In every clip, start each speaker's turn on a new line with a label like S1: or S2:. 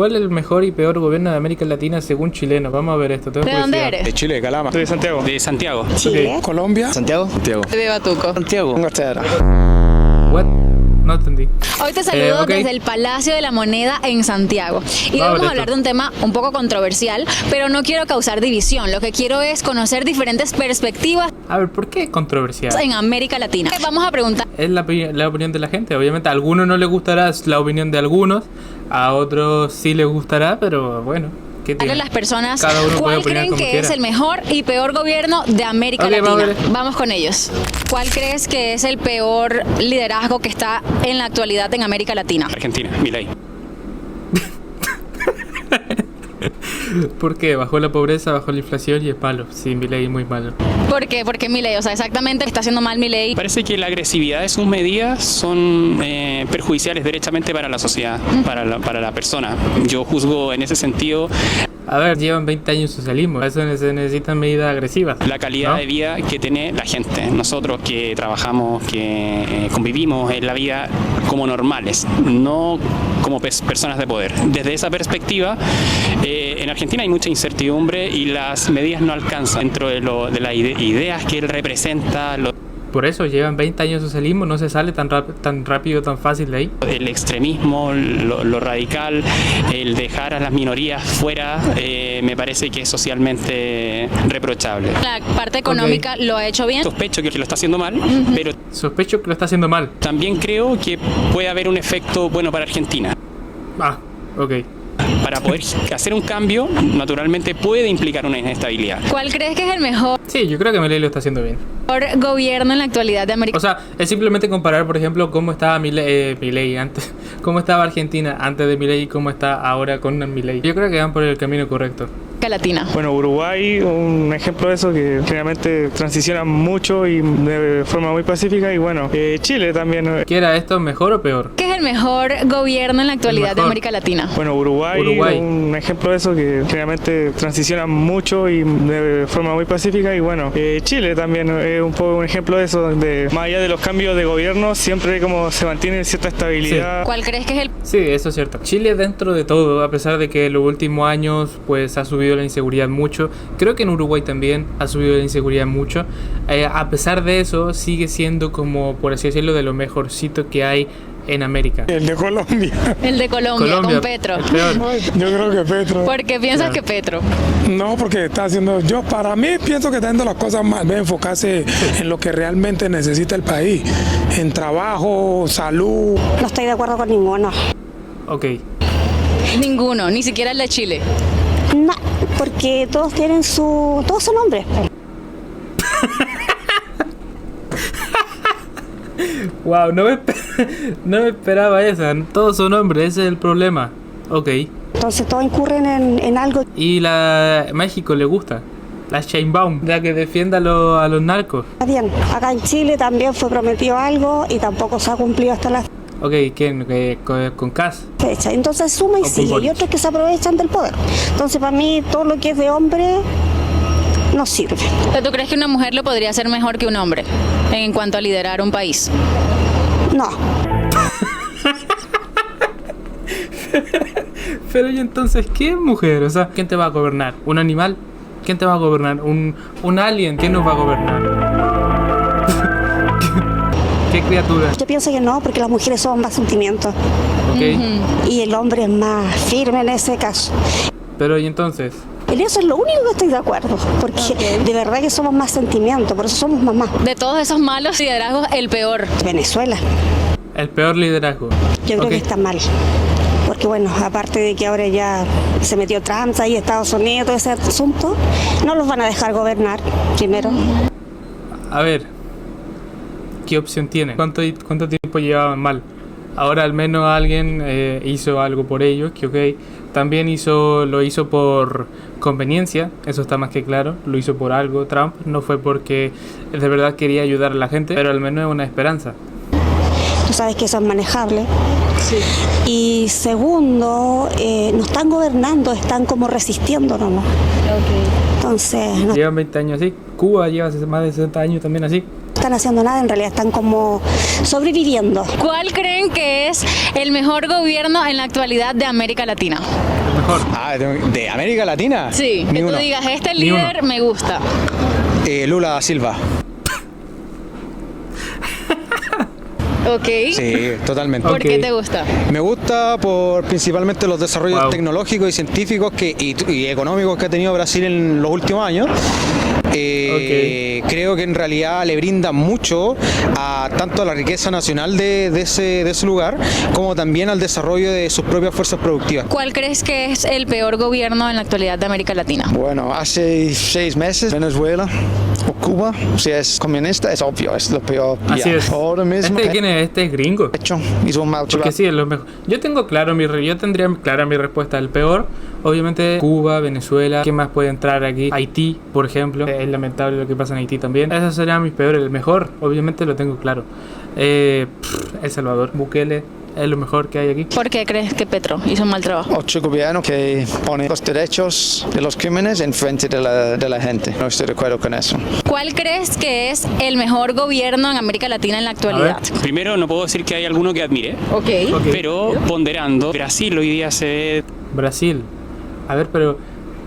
S1: ¿Cuál es el mejor y peor gobierno de América Latina según chilenos? Vamos a ver esto.
S2: ¿De dónde eres?
S3: De Chile, de Calama.
S4: De Santiago.
S3: De Santiago.
S5: Chile.
S1: Okay.
S5: Colombia.
S4: Santiago.
S3: Santiago.
S2: De Batuco.
S4: Santiago.
S1: What? No entendí.
S2: Hoy te saludo
S1: Ok.
S2: desde el Palacio de la Moneda en Santiago. Y hoy vamos a hablar de un tema un poco controversial, pero no quiero causar división. Lo que quiero es conocer diferentes perspectivas
S1: A ver, ¿por qué es controversial?
S2: en América Latina. Vamos a preguntar.
S1: Es la opinión de la gente. Obviamente a algunos no les gustará la opinión de algunos, a otros sí les gustará, pero bueno, ¿qué
S2: A
S1: tiene?
S2: las personas
S1: Cada uno puede
S2: cuál
S1: opinar
S2: creen
S1: como
S2: que
S1: quiera.
S2: es el mejor y peor gobierno de América
S1: Ok, vamos a
S2: Latina.
S1: ver.
S2: Vamos con ellos. ¿Cuál crees que es el peor liderazgo que está en la actualidad en América Latina?
S3: Argentina, Milei.
S1: ¿Por qué? Bajó la pobreza, bajó la inflación y es malo. Sí, Milei es muy malo.
S2: ¿Por qué? Porque Milei, o sea, exactamente está haciendo mal Milei.
S3: Parece que la agresividad de sus medidas son perjudiciales derechamente para la sociedad, para la persona. Yo juzgo en ese sentido
S1: A ver, llevan 20 años de socialismo. Para eso se necesitan medidas agresivas.
S3: la calidad
S1: ¿no?
S3: de vida que tiene la gente. Nosotros que trabajamos, que convivimos en la vida como normales, no como personas de poder. Desde esa perspectiva, en Argentina hay mucha incertidumbre y las medidas no alcanzan dentro de las ideas que él representa.
S1: Por eso llevan 20 años de socialismo, no se sale tan rápido, tan fácil de ahí.
S3: El extremismo, lo radical, el dejar a las minorías fuera, me parece que es socialmente reprochable.
S2: La parte económica lo ha hecho bien.
S3: Sospecho que lo está haciendo mal, pero
S1: Sospecho que lo está haciendo mal.
S3: también creo que puede haber un efecto bueno para Argentina.
S1: Ah, ok.
S3: Para poder hacer un cambio, naturalmente puede implicar una inestabilidad.
S2: ¿Cuál crees que es el mejor
S1: Sí, yo creo que Milei lo está haciendo bien.
S2: gobierno en la actualidad de América?
S1: O sea, es simplemente comparar, por ejemplo, cómo estaba Milei antes, cómo estaba Argentina antes de Milei y cómo está ahora con Milei. Yo creo que van por el camino correcto.
S2: Latina.
S4: Bueno, Uruguay, un ejemplo de eso, que generalmente transiciona mucho y de forma muy pacífica. Y bueno, Chile también.
S1: ¿Qué era esto, mejor o peor?
S2: ¿Qué es el mejor gobierno en la actualidad de
S1: mejor.
S2: América Latina?
S4: Bueno, Uruguay, un ejemplo de eso, que generalmente transiciona mucho y de forma muy pacífica. Y bueno, Chile también es un poco un ejemplo de eso, donde más allá de los cambios de gobierno, siempre como se mantiene cierta estabilidad.
S2: ¿Cuál crees que es el
S1: Sí, eso es cierto. Chile, dentro de todo, a pesar de que en los últimos años pues ha subido la inseguridad mucho, creo que en Uruguay también ha subido la inseguridad mucho, a pesar de eso sigue siendo como, por así decirlo, de lo mejorcito que hay en América.
S5: El de Colombia.
S2: el de Colombia con Petro?
S1: el peor.
S5: Yo creo que Petro.
S2: ¿Por qué piensas
S1: Claro.
S2: que Petro?
S5: No, porque está haciendo. Yo, para mí, pienso que está haciendo las cosas mal. Debe enfocarse en lo que realmente necesita el país: en trabajo, salud.
S6: No estoy de acuerdo con ninguno.
S1: Ok.
S2: Ninguno, ni siquiera el de Chile.
S6: No, porque todos tienen todos son hombres.
S1: Wow, no me esperaba esa. Todos son hombres, ese es el problema. Ok.
S6: Entonces todos incurren en algo.
S1: Y México le gusta. La Sheinbaum, la que defienda a los narcos.
S6: Está bien. Acá en Chile también fue prometido algo y tampoco se ha cumplido hasta la
S1: Ok, ¿quién? Con Kass.
S6: fecha. Entonces suma y
S1: O con
S6: sigue.
S1: Boric.
S6: Y otros que se aprovechan del poder. Entonces para mí todo lo que es de hombre no sirve.
S2: ¿Tú crees que una mujer lo podría hacer mejor que un hombre en cuanto a liderar un país?
S6: No.
S1: Pero y entonces, ¿qué mujer? O sea, ¿quién te va a gobernar? ¿Un animal? ¿Quién te va a gobernar? ¿Un alien? ¿Quién nos va a gobernar? ¿Qué criatura?
S6: Yo pienso que no, porque las mujeres son más sentimientos.
S1: Ok.
S6: Y el hombre es más firme en ese caso.
S1: Pero y entonces,
S6: En eso es lo único que estoy de acuerdo, porque de verdad que somos más sentimientos, por eso somos mamás.
S2: De todos esos malos liderazgos, el peor.
S6: Venezuela,
S1: el peor liderazgo.
S6: yo creo
S1: Ok.
S6: que está mal. Porque bueno, aparte de que ahora ya se metió Trump ahí, Estados Unidos, todo ese asunto, no los van a dejar gobernar, primero.
S1: A ver, ¿qué opción tiene? ¿Cuánto tiempo llevaban mal? Ahora al menos alguien hizo algo por ellos, que ok, también lo hizo por conveniencia, eso está más que claro, lo hizo por algo. Trump no fue porque de verdad quería ayudar a la gente, pero al menos es una esperanza.
S6: Tú sabes que eso es manejable.
S2: Sí.
S6: Y segundo, no están gobernando, están como resistiendo nomás. Entonces, no,
S1: Llevan 20 años así, Cuba lleva más de 60 años también así.
S6: están haciendo nada, en realidad están como sobreviviendo.
S2: ¿Cuál creen que es el mejor gobierno en la actualidad de América Latina?
S1: El mejor.
S7: Ah, ¿de América Latina?
S2: Sí,
S7: Ni
S2: que tú
S7: uno.
S2: digas, este
S1: Ni
S2: líder
S1: uno.
S2: me gusta.
S7: Lula da Silva.
S2: Ok.
S7: Sí, totalmente.
S2: ¿Por
S1: Ok.
S2: qué te gusta?
S7: Me gusta por principalmente los desarrollos
S1: Wow.
S7: tecnológicos y científicos y económicos que ha tenido Brasil en los últimos años. Creo que en realidad le brinda mucho a tanto a la riqueza nacional de ese lugar como también al desarrollo de sus propias fuerzas productivas.
S2: ¿Cuál crees que es el peor gobierno en la actualidad de América Latina?
S8: Bueno, hace 6 meses Venezuela o Cuba, si es comunista, es obvio, es lo peor.
S1: Así
S8: Ya,
S1: es.
S8: ahora mismo
S1: Este es gringo.
S8: hizo un mal
S1: Porque
S8: trabajo.
S1: sí, es lo mejor. Yo tendría clara mi respuesta. El peor, obviamente, Cuba, Venezuela. ¿Qué más puede entrar aquí? Haití, por ejemplo. Es lamentable lo que pasa en Haití también. Esos serían mis peores. El mejor, obviamente, lo tengo claro. El Salvador, Bukele, es lo mejor que hay aquí.
S2: ¿Por qué crees que Petro hizo un mal trabajo?
S8: Otro gobierno que pone los derechos de los crímenes en frente de la gente. No estoy de acuerdo con eso.
S2: ¿Cuál crees que es el mejor gobierno en América Latina en la actualidad?
S3: Primero, no puedo decir que hay alguno que admire,
S2: Ok.
S1: Ok.
S3: pero ponderando, Brasil hoy día se ve
S1: Brasil. A ver, pero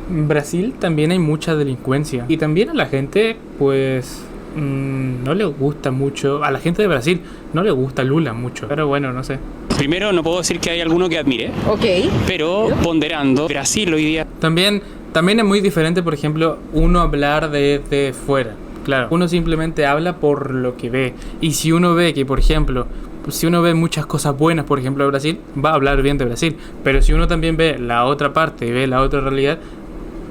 S1: en Brasil también hay mucha delincuencia. Y también a la gente, pues, no le gusta mucho. A la gente de Brasil no le gusta Lula mucho. Pero bueno, no sé.
S3: Primero, no puedo decir que hay alguno que admire,
S2: Ok.
S3: pero ponderando, Brasil hoy día
S1: También es muy diferente, por ejemplo, uno hablar de fuera. Claro, uno simplemente habla por lo que ve. Y si uno ve que, por ejemplo, si uno ve muchas cosas buenas, por ejemplo, de Brasil, va a hablar bien de Brasil. Pero si uno también ve la otra parte y ve la otra realidad,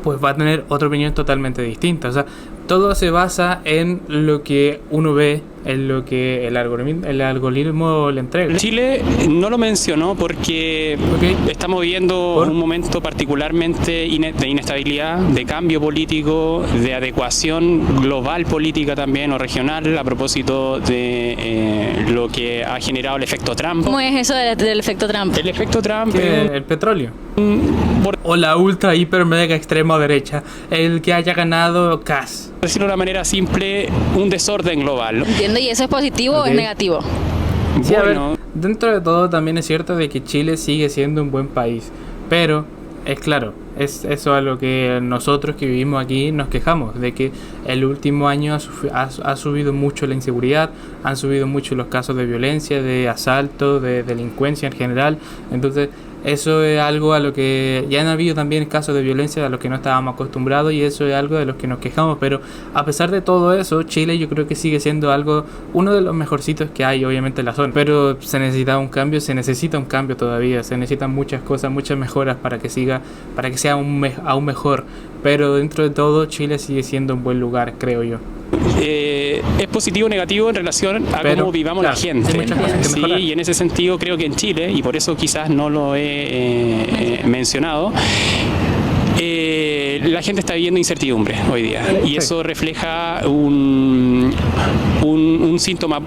S1: pues va a tener otra opinión totalmente distinta. O sea, todo se basa en lo que uno ve, en lo que el algoritmo le entrega.
S3: Chile no lo mencionó porque
S1: Ok.
S3: estamos viviendo
S1: ¿Por?
S3: un momento particularmente de inestabilidad, de cambio político, de adecuación global política también o regional a propósito de lo que ha generado el efecto Trump.
S2: ¿Cómo es eso del efecto Trump?
S3: El efecto Trump
S1: Que
S3: es
S1: el petróleo.
S3: por
S1: O la ultra, hiper, mega, extrema derecha. El que haya ganado Kass.
S3: decirlo de una manera simple, un desorden global.
S2: Entiendo, ¿y eso es positivo o es
S1: Ok.
S2: negativo?
S1: Sí, a ver,
S3: Bueno,
S1: dentro de todo también es cierto de que Chile sigue siendo un buen país, pero es claro, es eso a lo que nosotros que vivimos aquí nos quejamos, de que el último año ha subido mucho la inseguridad, han subido mucho los casos de violencia, de asalto, de delincuencia en general. Entonces eso es algo a lo que ya han habido también casos de violencia a los que no estábamos acostumbrados, y eso es algo de los que nos quejamos. Pero a pesar de todo eso, Chile yo creo que sigue siendo uno de los mejorcitos que hay obviamente en la zona. Pero se necesita un cambio todavía, se necesitan muchas cosas, muchas mejoras para que sea aún mejor. Pero dentro de todo, Chile sigue siendo un buen lugar, creo yo.
S3: es positivo o negativo en relación a
S1: Pero,
S3: cómo vivamos
S1: claro,
S3: la gente.
S1: hay muchas cosas que
S3: Sí,
S1: mejorar.
S3: y en ese sentido creo que en Chile, y por eso quizás no lo he mencionado, la gente está viviendo incertidumbre hoy día, y
S1: Sí.
S3: eso refleja un síntoma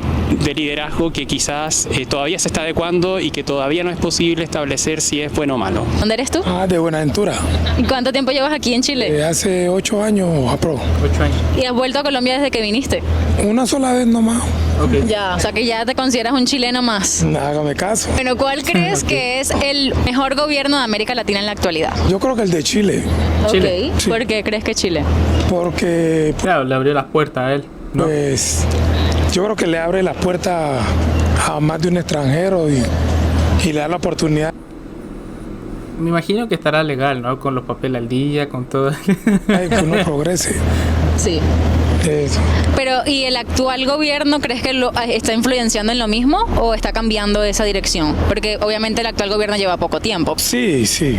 S3: de liderazgo que quizás todavía se está adecuando y que todavía no es posible establecer si es bueno o malo.
S2: ¿Dónde eres tú?
S5: De Buenaventura.
S2: ¿Y cuánto tiempo llevas aquí en Chile?
S5: Hace 8 años, apró.
S1: 8 años.
S2: ¿Y has vuelto a Colombia desde que viniste?
S5: Una sola vez nomás.
S1: Ok.
S2: Ya, o sea que ya te consideras un chileno más.
S5: Hágame caso.
S2: Bueno, ¿cuál crees que es el mejor gobierno de América Latina en la actualidad?
S5: Yo creo que el de Chile,
S1: Chile.
S2: Ok,
S5: Sí.
S2: ¿por qué crees que Chile?
S5: porque
S1: Claro, le abrió las puertas a él, ¿no?
S5: pues yo creo que le abre las puertas a más de un extranjero y le da la oportunidad
S1: Me imagino que estará legal, ¿no? Con los papeles al día, con todo.
S5: de que uno progrese.
S2: Sí.
S5: Eso.
S2: Pero, ¿y el actual gobierno crees que está influenciando en lo mismo o está cambiando esa dirección? Porque obviamente el actual gobierno lleva poco tiempo.
S5: Sí, sí.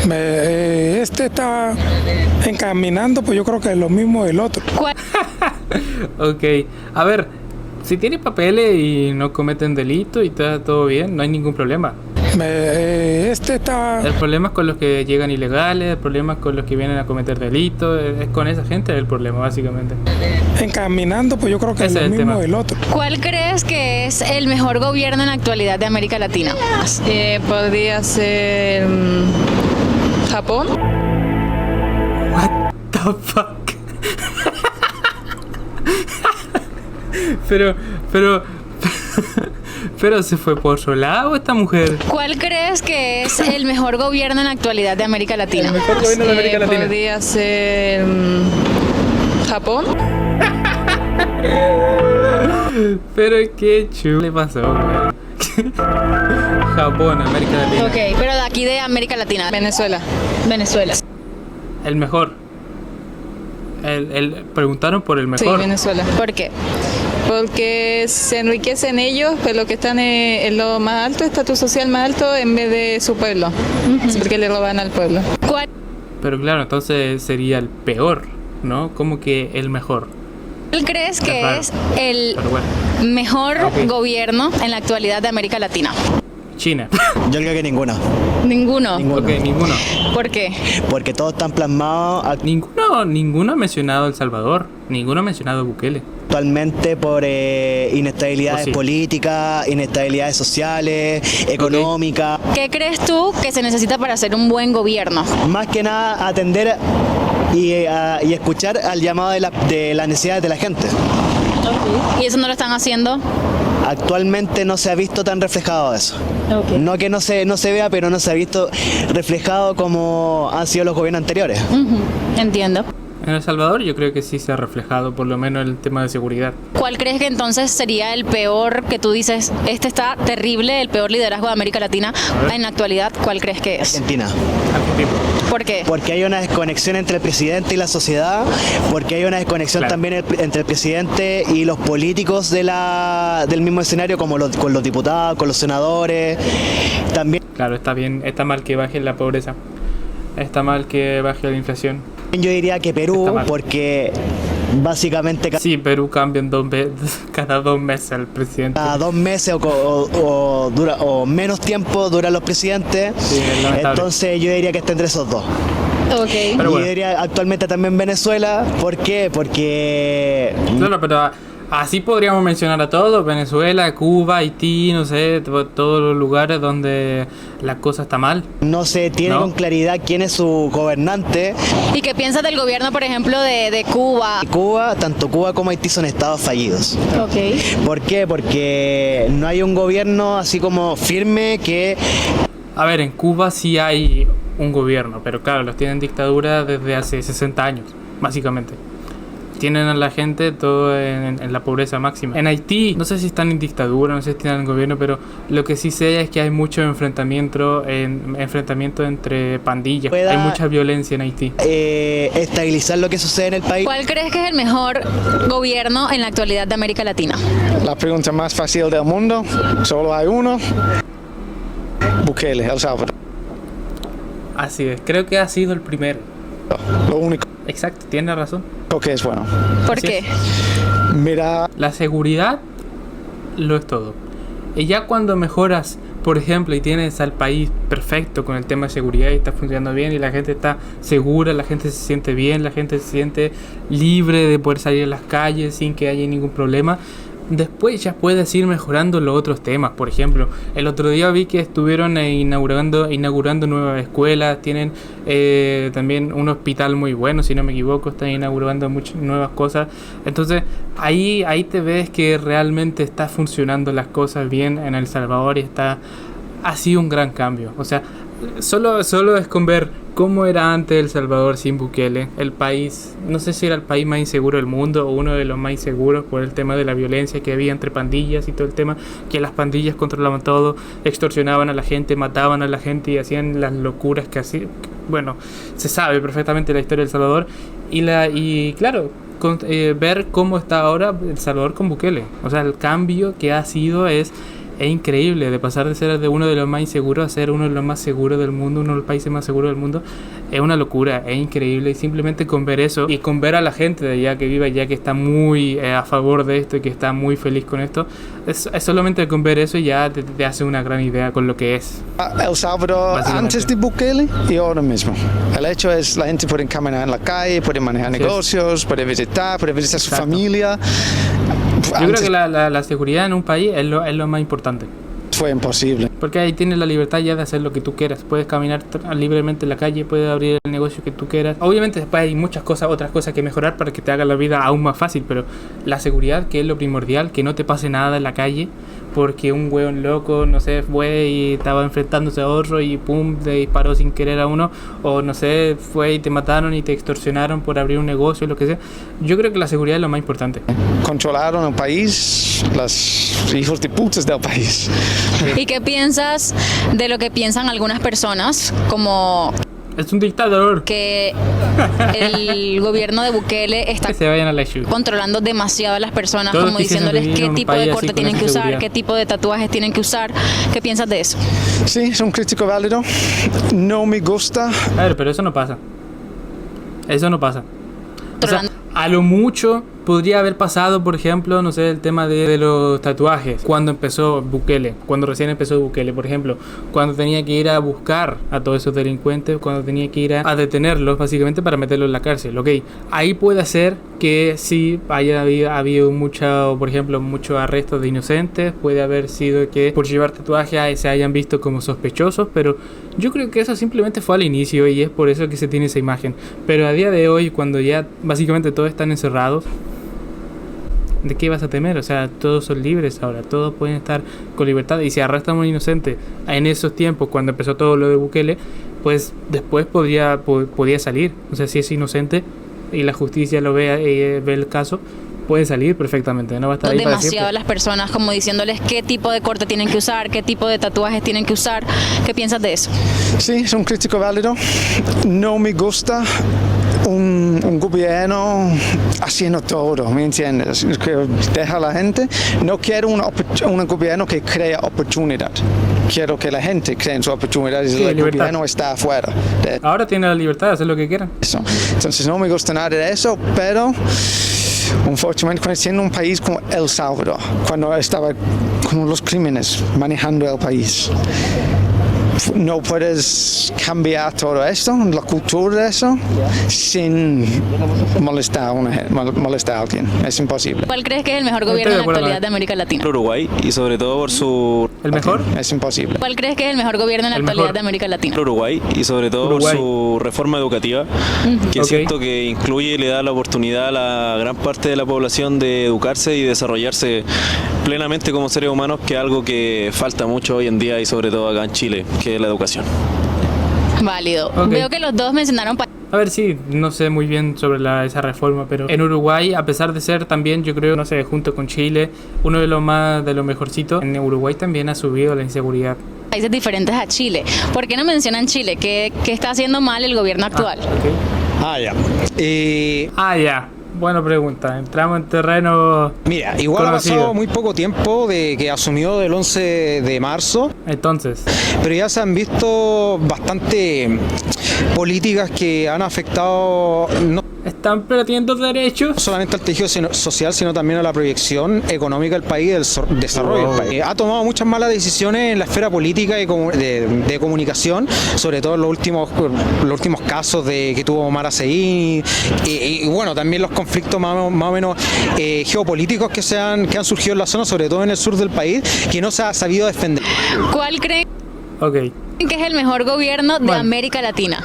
S5: Este está encaminando, pues yo creo que es lo mismo del otro.
S2: ¿Cuál-
S1: Ok, a ver, si tiene papeles y no cometen delito y está todo bien, no hay ningún problema.
S5: Este está
S1: El problema es con los que llegan ilegales, el problema es con los que vienen a cometer delitos, es con esa gente el problema básicamente.
S5: encaminando, pues yo creo que es
S1: Ese
S5: lo
S1: es el
S5: mismo
S1: tema.
S5: del otro.
S2: ¿Cuál crees que es el mejor gobierno en la actualidad de América Latina?
S9: Podría ser Japón.
S1: What the fuck? pero ¿se fue por su lado esta mujer?
S2: ¿Cuál crees que es el mejor gobierno en la actualidad de América Latina?
S1: El mejor gobierno de América Latina.
S9: Podría ser Japón.
S1: Pero qué chulo le pasó, weón. Japón, América Latina.
S2: Ok, pero de aquí de América Latina.
S9: Venezuela.
S2: Venezuela.
S1: El mejor. Preguntaron por el mejor.
S9: Sí, Venezuela.
S2: ¿Por qué?
S9: Porque se enriquecen ellos, pero lo que están en lo más alto, estatus social más alto, en vez de su pueblo. Porque le roban al pueblo.
S2: ¿Cuál
S1: Pero claro, entonces sería el peor, ¿no? Como que el mejor.
S2: crees que es el
S1: Pero bueno.
S2: mejor gobierno en la actualidad de América Latina?
S1: China.
S10: Yo creo que ninguna.
S2: Ninguno.
S1: Ok, ninguno.
S2: ¿Por qué?
S10: Porque todos están plasmados
S1: Ninguno ha mencionado El Salvador. Ninguno ha mencionado Bukele.
S10: actualmente por inestabilidades
S1: Oh, sí.
S10: políticas, inestabilidades sociales, económicas.
S2: ¿Qué crees tú que se necesita para hacer un buen gobierno?
S10: Más que nada atender y escuchar al llamado de las necesidades de la gente.
S2: ¿Y eso no lo están haciendo?
S10: Actualmente no se ha visto tan reflejado eso. No que no se vea, pero no se ha visto reflejado como han sido los gobiernos anteriores.
S2: Entiendo.
S1: En El Salvador yo creo que sí se ha reflejado por lo menos el tema de seguridad.
S2: ¿Cuál crees que entonces sería el peor que tú dices, este está terrible, el peor liderazgo de América Latina en la actualidad? ¿Cuál crees que es?
S10: Argentina.
S2: ¿Por qué?
S10: Porque hay una desconexión entre el presidente y la sociedad, porque hay una desconexión también entre el presidente y los políticos del mismo escenario, como con los diputados, con los senadores. También.
S1: Claro, está bien, está mal que baje la pobreza. Está mal que baje la inflación.
S10: Yo diría que Perú, porque básicamente
S1: sí, Perú cambia cada 2 meses al presidente.
S10: Cada 2 meses o menos tiempo duran los presidentes.
S1: Sí, es lamentable.
S10: Entonces yo diría que está entre esos dos.
S2: Okay.
S1: Pero bueno.
S10: Yo diría actualmente también Venezuela. ¿Por qué? Porque...
S1: Claro, pero así podríamos mencionar a todos: Venezuela, Cuba, Haití, no sé, todos los lugares donde la cosa está mal.
S10: No se tiene con claridad quién es su gobernante.
S2: ¿Y qué piensas del gobierno, por ejemplo, de Cuba?
S10: Tanto Cuba como Haití son estados fallidos.
S2: Okay.
S10: ¿Por qué? Porque no hay un gobierno así como firme que...
S1: A ver, en Cuba sí hay un gobierno, pero claro, los tienen dictadura desde hace 60 años, básicamente. Tienen a la gente todo en la pobreza máxima. En Haití, no sé si están en dictadura, no sé si tienen gobierno, pero lo que sí sé es que hay mucho enfrentamiento entre pandillas. Hay mucha violencia en Haití.
S10: Estabilizar lo que sucede en el país.
S2: ¿Cuál crees que es el mejor gobierno en la actualidad de América Latina?
S8: La pregunta más fácil del mundo, solo hay uno. Bukele, El Salvador.
S1: Así es, creo que ha sido el primero.
S8: Lo único.
S1: Exacto, tiene razón.
S8: Que es bueno.
S2: ¿Por qué?
S8: Mira,
S1: la seguridad lo es todo. Y ya cuando mejoras, por ejemplo, y tienes al país perfecto con el tema de seguridad y está funcionando bien y la gente está segura, la gente se siente bien, la gente se siente libre de poder salir a las calles sin que haya ningún problema, después ya puedes ir mejorando los otros temas. Por ejemplo, el otro día vi que estuvieron inaugurando nuevas escuelas, tienen también un hospital muy bueno, si no me equivoco, están inaugurando muchas nuevas cosas. Entonces ahí te ves que realmente está funcionando las cosas bien en El Salvador y ha sido un gran cambio. O sea, solo es con ver cómo era antes El Salvador sin Bukele. El país, no sé si era el país más inseguro del mundo o uno de los más inseguros por el tema de la violencia que había entre pandillas y todo el tema, que las pandillas controlaban todo, extorsionaban a la gente, mataban a la gente y hacían las locuras que hacían. Bueno, se sabe perfectamente la historia de El Salvador y claro, ver cómo está ahora El Salvador con Bukele. O sea, el cambio que ha sido es increíble, de pasar de ser de uno de los más inseguros a ser uno de los más seguros del mundo, uno de los países más seguros del mundo. Es una locura, es increíble. Y simplemente con ver eso y con ver a la gente de allá que vive allá, que está muy a favor de esto y que está muy feliz con esto, es solamente con ver eso ya te hace una gran idea con lo que es
S8: El Salvador antes de Bukele y ahora mismo. El hecho es la gente puede caminar en la calle, puede manejar negocios, puede visitar a su familia.
S1: Yo creo que la seguridad en un país es lo más importante.
S8: Fue imposible.
S1: Porque ahí tienes la libertad ya de hacer lo que tú quieras. Puedes caminar libremente en la calle, puedes abrir el negocio que tú quieras. Obviamente después hay muchas cosas, otras cosas que mejorar para que te haga la vida aún más fácil. Pero la seguridad, que es lo primordial, que no te pase nada en la calle. Porque un hueón loco, no sé, fue y estaba enfrentándose a otro y pum, le disparó sin querer a uno. O no sé, fue y te mataron y te extorsionaron por abrir un negocio, lo que sea. Yo creo que la seguridad es lo más importante.
S8: Controlaron el país, los hijos de putas del país.
S2: ¿Y qué piensas de lo que piensan algunas personas como...
S1: Es un dictador.
S2: Que el gobierno de Bukele está
S1: Que se vayan a la shoot.
S2: controlando demasiado a las personas,
S1: Todos
S2: como
S1: quisiesen
S2: diciéndoles
S1: vivir en
S2: qué
S1: un
S2: tipo de
S1: país
S2: corte
S1: así, con
S2: tienen
S1: esa
S2: que usar,
S1: seguridad.
S2: qué tipo de tatuajes tienen que usar. ¿Qué piensas de eso?
S8: Sí, es un crítico válido. No me gusta.
S1: A ver, pero eso no pasa. Eso no pasa. O sea,
S2: Controlando.
S1: a lo mucho podría haber pasado, por ejemplo, no sé, el tema de los tatuajes. Cuando empezó Bukele, cuando recién empezó Bukele, por ejemplo, cuando tenía que ir a buscar a todos esos delincuentes, cuando tenía que ir a detenerlos, básicamente para meterlos en la cárcel, ¿ok? Ahí puede ser que sí haya habido mucho, por ejemplo, muchos arrestos de inocentes, puede haber sido que por llevar tatuajes se hayan visto como sospechosos, pero yo creo que eso simplemente fue al inicio y es por eso que se tiene esa imagen. Pero a día de hoy, cuando ya básicamente todos están encerrados, ¿de qué vas a temer? O sea, todos son libres ahora, todos pueden estar con libertad. Y si arrestan a un inocente en esos tiempos, cuando empezó todo lo de Bukele, pues después podía salir. O sea, si es inocente y la justicia lo ve el caso, puede salir perfectamente, no va a estar ahí para
S2: Demasiado
S1: siempre.
S2: a las personas, como diciéndoles qué tipo de corte tienen que usar, qué tipo de tatuajes tienen que usar. ¿Qué piensas de eso?
S8: Sí, es un crítico válido. No me gusta un gobierno haciendo todo, ¿me entiendes? Que deja a la gente. No quiero un gobierno que crea oportunidad. Quiero que la gente cree en su oportunidad y
S1: Sí,
S8: el
S1: libertad.
S8: gobierno está afuera de
S1: Ahora tiene la libertad de hacer lo que quieran.
S8: eso. Entonces no me gusta nada de eso, pero unfortunadamente siendo un país como El Salvador, cuando estaba con los crímenes manejando el país, no puedes cambiar todo esto, la cultura de eso, sin molestar a alguien. Es imposible.
S2: ¿Cuál crees que es el mejor gobierno
S1: Estoy de
S2: en la
S1: acuerdo,
S2: actualidad
S1: Mike.
S2: de América Latina?
S11: Uruguay y sobre todo por su
S1: ¿El mejor?
S8: Es imposible.
S2: ¿Cuál crees que es el mejor gobierno en la
S1: El
S2: actualidad
S1: mejor.
S2: de América Latina?
S11: Uruguay y sobre todo
S1: Uruguay.
S11: por su reforma educativa, que
S1: Ok.
S11: siento que incluye y le da la oportunidad a la gran parte de la población de educarse y desarrollarse plenamente como seres humanos, que es algo que falta mucho hoy en día y sobre todo acá en Chile, que es la educación.
S2: Válido.
S1: Ok.
S2: Veo que los dos mencionaron
S1: A ver, sí, no sé muy bien sobre esa reforma, pero en Uruguay, a pesar de ser también, yo creo, no sé, junto con Chile, uno de los mejorcitos, en Uruguay también ha subido la inseguridad.
S2: países diferentes a Chile. ¿Por qué no mencionan Chile? ¿Qué está haciendo mal el gobierno actual?
S8: Ya.
S1: Ya. Buena pregunta. Entramos en terreno.
S7: Mira, igual ha
S1: conocido.
S7: pasado muy poco tiempo de que asumió el 11 de marzo,
S1: Entonces,
S7: pero ya se han visto bastante políticas que han afectado no
S1: ¿están perdiendo derechos?
S7: solamente al tejido social, sino también a la proyección económica del país y del desarrollo del país. Ha tomado muchas malas decisiones en la esfera política y de comunicación, sobre todo en los últimos casos que tuvo Omar Aceín y bueno, también los conflictos más o menos geopolíticos que han surgido en la zona, sobre todo en el sur del país, que no se ha sabido defender.
S2: ¿Cuál creen
S1: Ok.
S2: que es el mejor gobierno de
S1: Bueno.
S2: América Latina?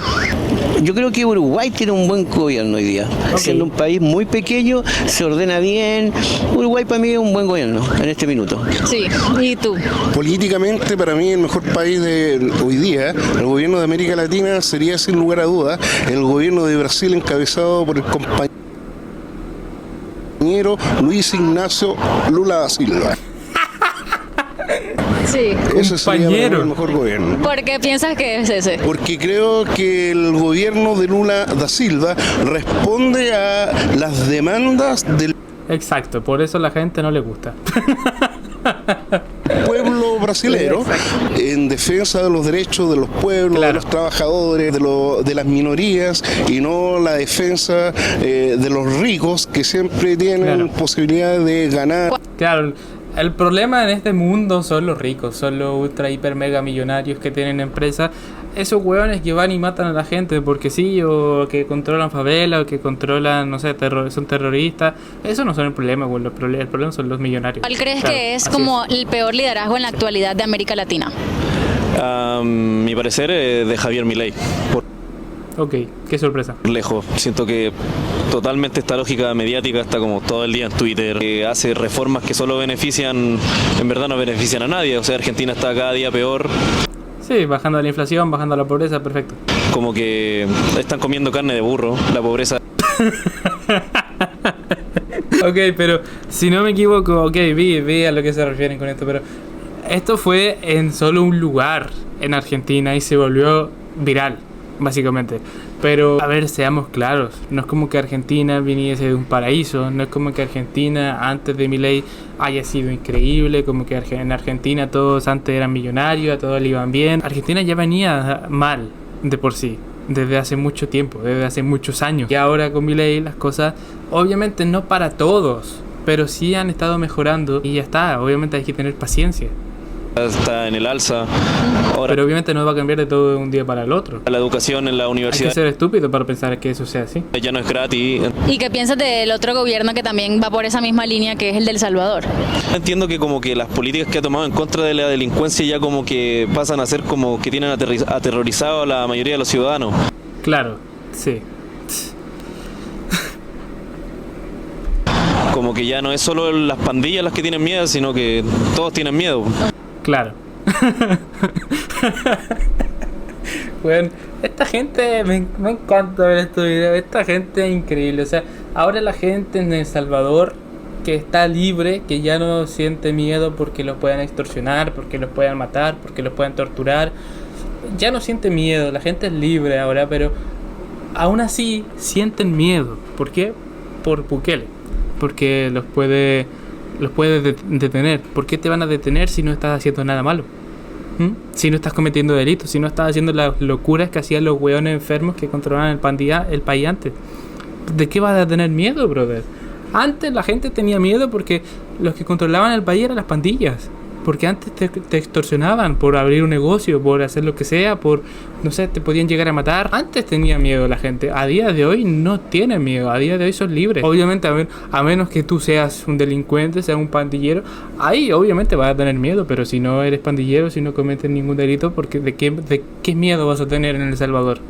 S12: Yo creo que Uruguay tiene un buen gobierno hoy día. Siendo un país muy pequeño, se ordena bien. Uruguay para mí es un buen gobierno en este minuto.
S2: Sí, ¿y tú?
S13: Políticamente, para mí, el mejor país de hoy día, el gobierno de América Latina, sería sin lugar a dudas el gobierno de Brasil encabezado por el compañero Luis Ignacio Lula da Silva.
S2: Sí.
S13: Ese sería para mí
S1: Compañero.
S13: el mejor gobierno.
S2: ¿Por qué piensas que es ese?
S13: Porque creo que el gobierno de Lula da Silva responde a las demandas del
S1: Exacto, por eso a la gente no le gusta.
S13: pueblo brasilero en defensa de los derechos de los pueblos, de los trabajadores, de las minorías, y no la defensa de los ricos que siempre tienen posibilidad de ganar.
S1: Claro, el problema en este mundo son los ricos, son los ultra hiper mega millonarios que tienen empresas. esos hueones que van y matan a la gente porque sí, o que controlan favelas, o que controlan, no sé, son terroristas, eso no son el problema, güey. El problema son los millonarios.
S2: ¿Cuál crees que es como el peor liderazgo en la actualidad de América Latina?
S11: Mi parecer de Javier Milei.
S1: Ok, qué sorpresa.
S11: Lejos, siento que totalmente esta lógica mediática está como todo el día en Twitter, que hace reformas que solo benefician, en verdad no benefician a nadie, o sea, Argentina está cada día peor.
S1: Sí, bajando la inflación, bajando la pobreza, perfecto.
S11: Como que están comiendo carne de burro, la pobreza.
S1: Ok, pero si no me equivoco, ok, vi a lo que se refieren con esto, pero esto fue en solo un lugar en Argentina y se volvió viral, básicamente. Pero, a ver, seamos claros, no es como que Argentina viniese de un paraíso, no es como que Argentina antes de Milei haya sido increíble, como que en Argentina todos antes eran millonarios, a todos le iban bien. Argentina ya venía mal de por sí, desde hace mucho tiempo, desde hace muchos años. Y ahora con Milei las cosas, obviamente no para todos, pero sí han estado mejorando y ya está, obviamente hay que tener paciencia.
S11: Está en el alza. Ahora,
S1: pero obviamente no va a cambiar de todo de un día para el otro.
S11: La educación en la universidad.
S1: Hay que ser estúpido para pensar que eso sea así.
S11: Ya no es gratis.
S2: ¿Y qué piensas del otro gobierno que también va por esa misma línea, que es el de El Salvador?
S11: Entiendo que como que las políticas que ha tomado en contra de la delincuencia ya como que pasan a ser como que tienen aterrorizado a la mayoría de los ciudadanos.
S1: Claro, sí.
S11: Como que ya no es solo las pandillas las que tienen miedo, sino que todos tienen miedo.
S1: Claro. Bueno, esta gente, me encanta ver estos videos, esta gente es increíble. O sea, ahora la gente en El Salvador que está libre, que ya no siente miedo porque los puedan extorsionar, porque los puedan matar, porque los puedan torturar, ya no siente miedo, la gente es libre ahora, pero aún así sienten miedo. ¿Por qué? Por Bukele, porque los puede detener. ¿Por qué te van a detener si no estás haciendo nada malo? Si no estás cometiendo delitos, si no estás haciendo las locuras que hacían los hueones enfermos que controlaban el país antes. ¿De qué vas a tener miedo, brother? Antes la gente tenía miedo porque los que controlaban el país eran las pandillas. Porque antes te extorsionaban por abrir un negocio, por hacer lo que sea, por, no sé, te podían llegar a matar. Antes tenía miedo la gente. A día de hoy no tienen miedo. A día de hoy son libres. Obviamente, a menos que tú seas un delincuente, seas un pandillero, ahí obviamente vas a tener miedo. Pero si no eres pandillero, si no cometes ningún delito, porque ¿de qué miedo vas a tener en El Salvador?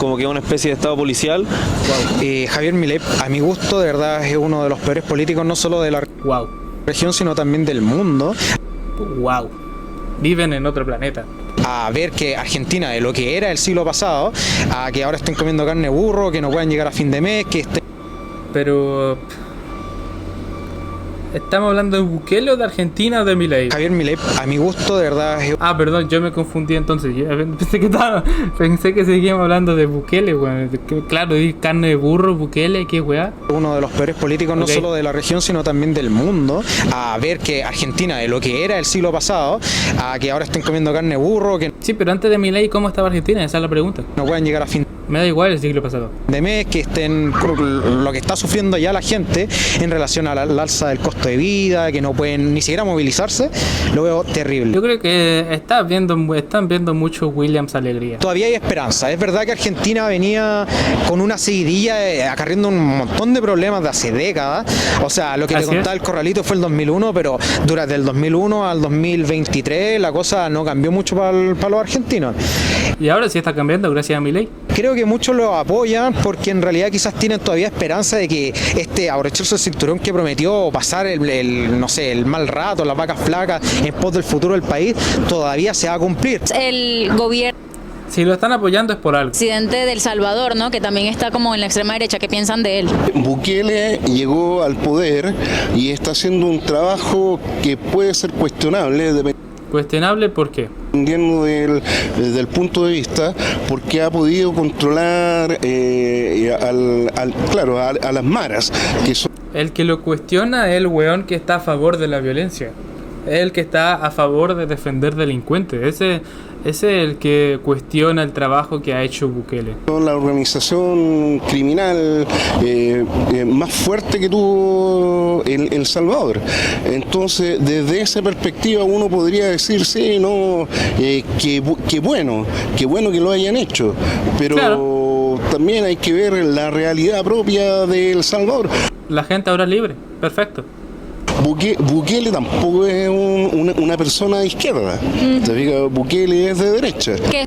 S11: Como que una especie de estado policial.
S7: Wow. Javier Milei, a mi gusto, de verdad es uno de los peores políticos, no solo de la región, sino también del mundo.
S1: Wow. Viven en otro planeta.
S7: A ver que Argentina, de lo que era el siglo pasado, a que ahora estén comiendo carne de burro, que no puedan llegar a fin de mes, que estén...
S1: Pero... ¿estamos hablando de Bukele o de Argentina o de Milei?
S7: Javier Milei, a mi gusto, de verdad es...
S1: Ah, perdón, yo me confundí entonces. Pensé que seguíamos hablando de Bukele, weón. Claro, carne de burro, Bukele, qué weá.
S7: Uno de los peores políticos, no solo de la región, sino también del mundo. A ver que Argentina, de lo que era el siglo pasado, a que ahora estén comiendo carne de burro, que...
S1: Sí, pero antes de Milei, ¿cómo estaba Argentina? Esa es la pregunta.
S7: No puedan llegar a fin...
S1: Me da igual el siglo pasado.
S7: De mes, que estén lo que está sufriendo ya la gente en relación al alza del costo de vida, que no pueden ni siquiera movilizarse, lo veo terrible.
S1: Yo creo que están viendo mucho Williams Alegría.
S7: Todavía hay esperanza. Es verdad que Argentina venía con una seguidilla acarreando un montón de problemas de hace décadas. O sea, lo que te contaba el Corralito fue el 2001, pero durante el 2001 al 2023 la cosa no cambió mucho para los argentinos.
S1: Y ahora sí está cambiando gracias a Milei.
S7: Creo que muchos lo apoyan porque en realidad quizás tienen todavía esperanza de que abrocharse el cinturón que prometió pasar el mal rato, las vacas flacas en pos del futuro del país, todavía se va a cumplir.
S2: El gobierno...
S1: Si lo están apoyando es por algo.
S2: Presidente de El Salvador, ¿no? Que también está como en la extrema derecha. ¿Qué piensan de él?
S13: Bukele llegó al poder y está haciendo un trabajo que puede ser cuestionable.
S1: ¿Cuestionable por qué?
S13: Dependiendo desde el punto de vista, porque ha podido controlar a las maras. Que son...
S1: El que lo cuestiona es el weón que está a favor de la violencia. Es el que está a favor de defender delincuentes. Ese ese es el que cuestiona el trabajo que ha hecho Bukele.
S13: La organización criminal más fuerte que tuvo El Salvador. Entonces, desde esa perspectiva uno podría decir, sí, no, qué bueno que lo hayan hecho, pero claro, también hay que ver la realidad propia de El Salvador.
S1: La gente ahora es libre, perfecto.
S13: Bukele tampoco es una persona de izquierda. Bukele es de derecha.
S2: ¿Qué?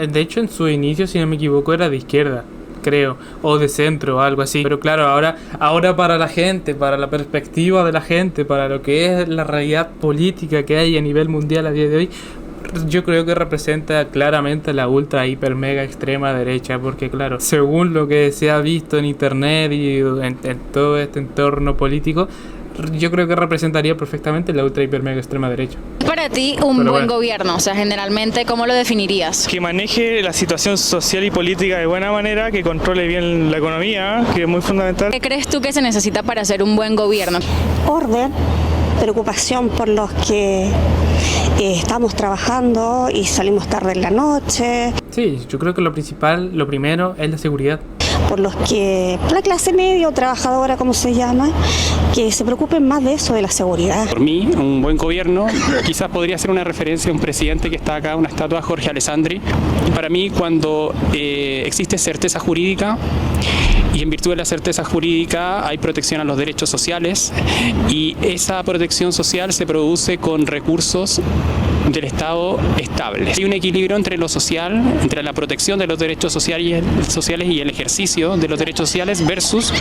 S1: De hecho, en su inicio, si no me equivoco, era de izquierda, creo, o de centro o algo así. Pero claro, ahora para la gente, para la perspectiva de la gente, para lo que es la realidad política que hay a nivel mundial a día de hoy, yo creo que representa claramente la ultra, hiper, mega, extrema derecha, porque claro, según lo que se ha visto en internet y en todo este entorno político, yo creo que representaría perfectamente la ultra, hiper, mega, extrema derecha.
S2: Para ti, un buen gobierno, o sea, generalmente, ¿cómo lo definirías?
S4: Que maneje la situación social y política de buena manera, que controle bien la economía, que es muy fundamental.
S2: ¿Qué crees tú que se necesita para hacer un buen gobierno?
S6: Orden, preocupación por los que estamos trabajando y salimos tarde en la noche.
S1: Sí, yo creo que lo primero es la seguridad.
S6: Por los que, la clase media o trabajadora, como se llama, que se preocupen más de eso, de la seguridad.
S3: Por mí, un buen gobierno quizás podría ser una referencia a un presidente que está acá, una estatua, Jorge Alessandri. Para mí, cuando existe certeza jurídica, y en virtud de la certeza jurídica hay protección a los derechos sociales, y esa protección social se produce con recursos del Estado estable. Hay un equilibrio entre lo social, entre la protección de los derechos sociales y el ejercicio de los derechos sociales versus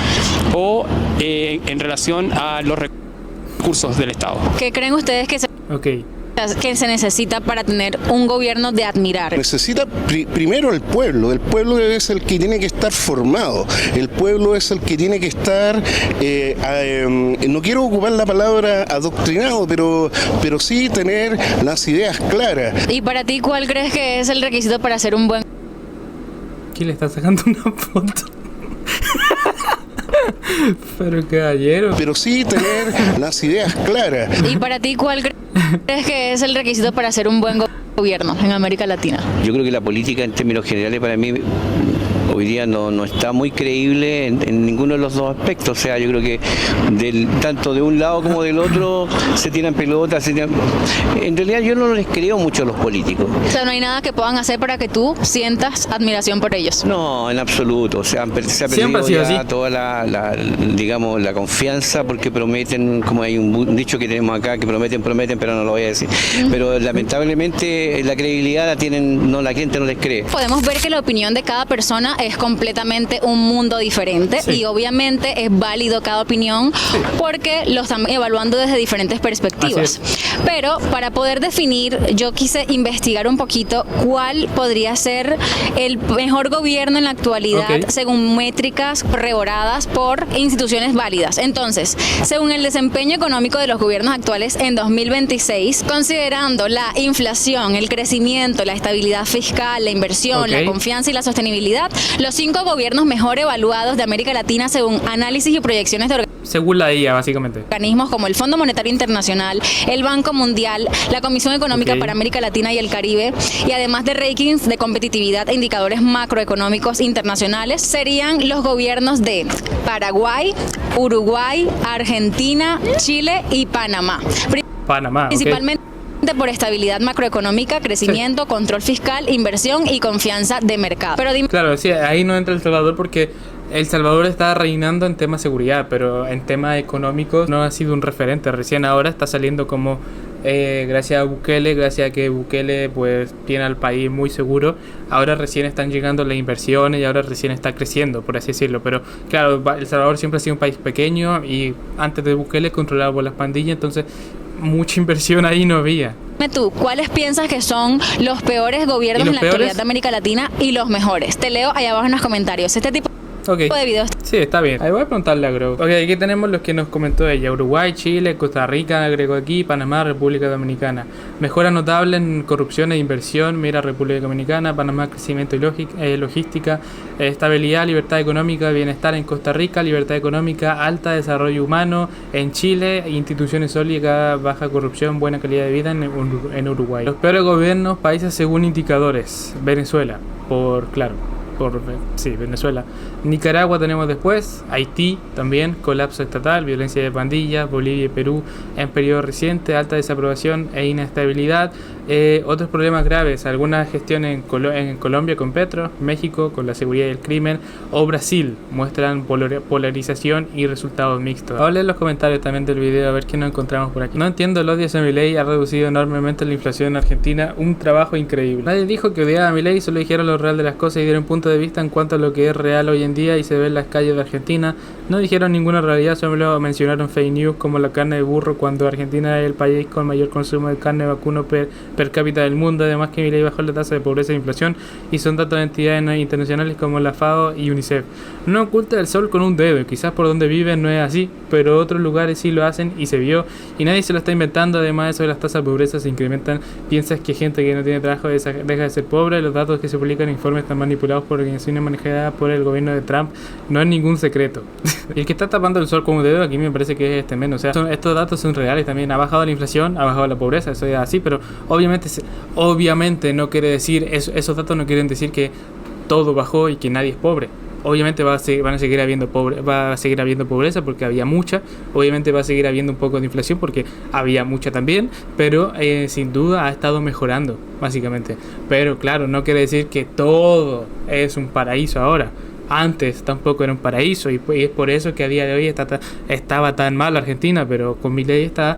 S3: en relación a los recursos del Estado.
S2: ¿Qué creen ustedes que se necesita para tener un gobierno de admirar?
S13: Necesita primero el pueblo es el que tiene que estar formado, el pueblo es el que tiene que estar, no quiero ocupar la palabra adoctrinado, pero sí tener las ideas claras.
S2: ¿Y para ti cuál crees que es el requisito para ser un buen?
S1: ¿Quién le está sacando una foto? Pero caballero.
S13: Pero sí tener las ideas claras.
S2: ¿Y para ti cuál crees que es el requisito para ser un buen gobierno en América Latina?
S12: Yo creo que la política en términos generales para mí hoy día no está muy creíble en ninguno de los dos aspectos. O sea, yo creo que tanto de un lado como del otro se tiran pelotas. En realidad yo no les creo mucho a los políticos.
S2: O sea, no hay nada que puedan hacer para que tú sientas admiración por ellos.
S12: No, en absoluto. O sea, se ha perdido ya toda la confianza, porque prometen, como hay un dicho que tenemos acá, que prometen, pero no lo voy a decir. Pero lamentablemente la credibilidad la gente no les cree.
S2: Podemos ver que la opinión de cada persona es completamente un mundo diferente, y obviamente es válido cada opinión porque lo están evaluando desde diferentes perspectivas. Pero para poder definir, yo quise investigar un poquito cuál podría ser el mejor gobierno en la actualidad según métricas corroboradas por instituciones válidas. Entonces, según el desempeño económico de los gobiernos actuales en 2026, considerando la inflación, el crecimiento, la estabilidad fiscal, la inversión, la confianza y la sostenibilidad, los 5 gobiernos mejor evaluados de América Latina según análisis y proyecciones de
S1: según la IA, básicamente.
S2: Organismos como el Fondo Monetario Internacional, el Banco Mundial, la Comisión Económica para América Latina y el Caribe, y además de rankings de competitividad e indicadores macroeconómicos internacionales, serían los gobiernos de Paraguay, Uruguay, Argentina, Chile y Panamá. Principalmente por estabilidad macroeconómica, crecimiento, control fiscal, inversión y confianza de mercado. Pero
S1: claro, sí, ahí no entra El Salvador porque El Salvador está reinando en temas de seguridad, pero en temas económicos no ha sido un referente. Recién ahora está saliendo como gracias a Bukele, gracias a que Bukele pues tiene al país muy seguro. Ahora recién están llegando las inversiones y ahora recién está creciendo, por así decirlo. Pero claro, El Salvador siempre ha sido un país pequeño y antes de Bukele controlado por las pandillas, entonces mucha inversión ahí no había.
S2: Tú, ¿cuáles piensas que son los peores gobiernos en la actualidad de América Latina y los mejores? Te leo allá abajo en los comentarios. Este tipo
S1: Okay.
S2: De videos.
S1: Sí, está bien. Ahí voy a preguntarle a Grow. Ok, aquí tenemos los que nos comentó ella. Uruguay, Chile, Costa Rica, agregó aquí, Panamá, República Dominicana. Mejora notable en corrupción e inversión. Mira, República Dominicana, Panamá, crecimiento y logística, estabilidad, libertad económica, bienestar en Costa Rica, libertad económica, alta desarrollo humano en Chile, instituciones sólidas, baja corrupción, buena calidad de vida en Uruguay. Los peores gobiernos, países según indicadores. Venezuela, Venezuela. Nicaragua tenemos después, Haití también, colapso estatal, violencia de pandillas, Bolivia y Perú en periodo reciente, alta desaprobación e inestabilidad. Otros problemas graves, algunas gestiones en Colombia con Petro, México con la seguridad y el crimen, o Brasil muestran polarización y resultados mixtos. Vamos a leer los comentarios también del video a ver qué nos encontramos por aquí. No entiendo, el odio hacia Milei ha reducido enormemente la inflación en Argentina, un trabajo increíble. Nadie dijo que odiaba a Milei, solo dijeron lo real de las cosas y dieron punto de vista en cuanto a lo que es real hoy en día y se ve en las calles de Argentina. No dijeron ninguna realidad, solo mencionaron fake news como la carne de burro, cuando Argentina es el país con mayor consumo de carne vacuno per cápita del mundo. Además que Milei bajó la tasa de pobreza e inflación y son datos de entidades internacionales como la FAO y UNICEF. No oculta el sol con un dedo, quizás por donde viven no es así, pero otros lugares sí lo hacen y se vio y nadie se lo está inventando. Además eso de las tasas de pobreza se incrementan. Piensas que gente que no tiene trabajo deja de ser pobre. Los datos que se publican en informes están manipulados por organizaciones manejadas por el gobierno de Trump. No es ningún secreto. Y el que está tapando el sol con un dedo aquí me parece que es menos. O sea, estos datos son reales también. Ha bajado la inflación, ha bajado la pobreza, eso es así, pero obviamente no quiere decir, esos datos no quieren decir que todo bajó y que nadie es pobre. Obviamente va a seguir habiendo pobreza porque había mucha. Obviamente va a seguir habiendo un poco de inflación porque había mucha también. Pero sin duda ha estado mejorando, básicamente. Pero claro, no quiere decir que todo es un paraíso ahora. Antes tampoco era un paraíso y es por eso que a día de hoy estaba tan mal Argentina, pero con Milei está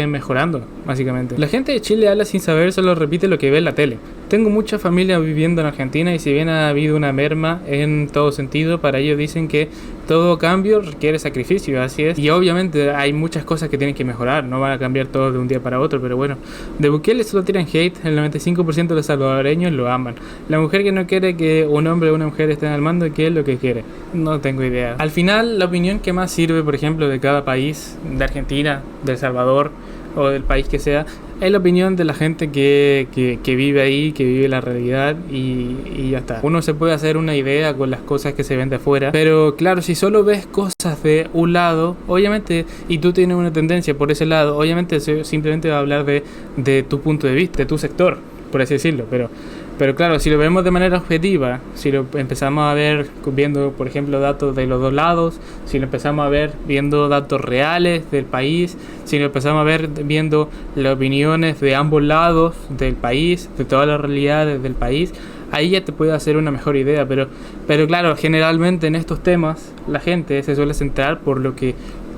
S1: mejorando, básicamente. La gente de Chile habla sin saber, solo repite lo que ve en la tele. Tengo mucha familia viviendo en Argentina y si bien ha habido una merma en todo sentido, para ellos dicen que todo cambio requiere sacrificio, así es. Y obviamente hay muchas cosas que tienen que mejorar, no van a cambiar todo de un día para otro, pero bueno. De Bukele solo tiran hate, el 95% de los salvadoreños lo aman. La mujer que no quiere que un hombre o una mujer estén al mando, ¿qué es lo que quiere? No tengo idea. Al final, la opinión que más sirve, por ejemplo, de cada país, de Argentina, de El Salvador o del país que sea, es la opinión de la gente que vive ahí, que vive la realidad y ya está. Uno se puede hacer una idea con las cosas que se ven de afuera, pero claro, si solo ves cosas de un lado, obviamente, y tú tienes una tendencia por ese lado, obviamente simplemente va a hablar de tu punto de vista, de tu sector, por así decirlo, pero claro, si lo vemos de manera objetiva, si lo empezamos a ver viendo, por ejemplo, datos de los dos lados, si lo empezamos a ver viendo datos reales del país, si lo empezamos a ver viendo las opiniones de ambos lados del país, de todas las realidades del país, ahí ya te puede hacer una mejor idea, pero claro, generalmente en estos temas la gente se suele centrar por lo que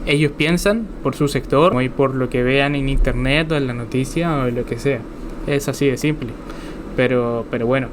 S1: ellos piensan, por su sector, y por lo que vean en internet o en la noticia o en lo que sea. Es así de simple. Pero bueno,